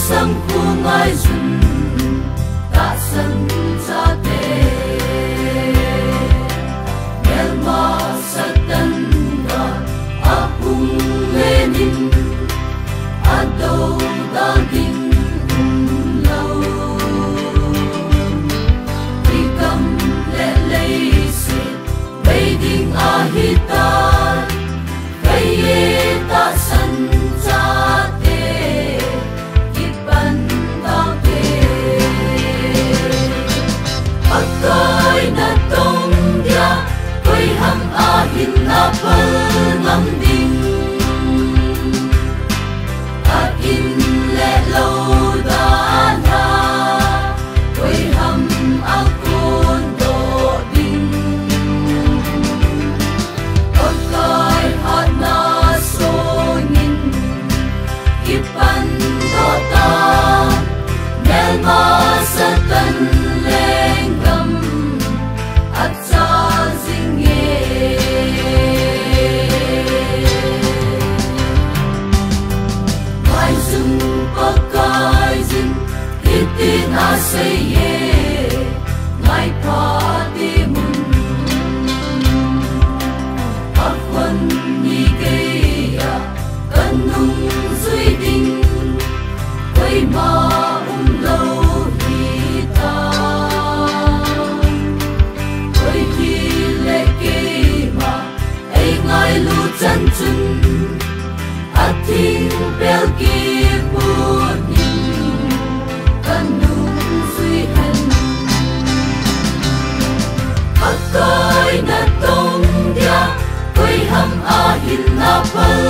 sam khu ngai zun ta san cha te elma satan ga apung lenin ado daging lo ikam le leisi waiting ahitan kaye ta san cha te kipan tao te akai na tong dia koi ham ahin na pal ngam ding in le lo dan ha koi ham akun do ding kai hat na so nin ipan do ta nel ma satan lengam at sa zinge itin asaye ngai pa ti mun akwan ni geya kanung zui ding koi ma lo hi ta koi hi le ke ma ai ngai lu chan chun ating bel ki pu akai na tong dia koi ham ahin na pal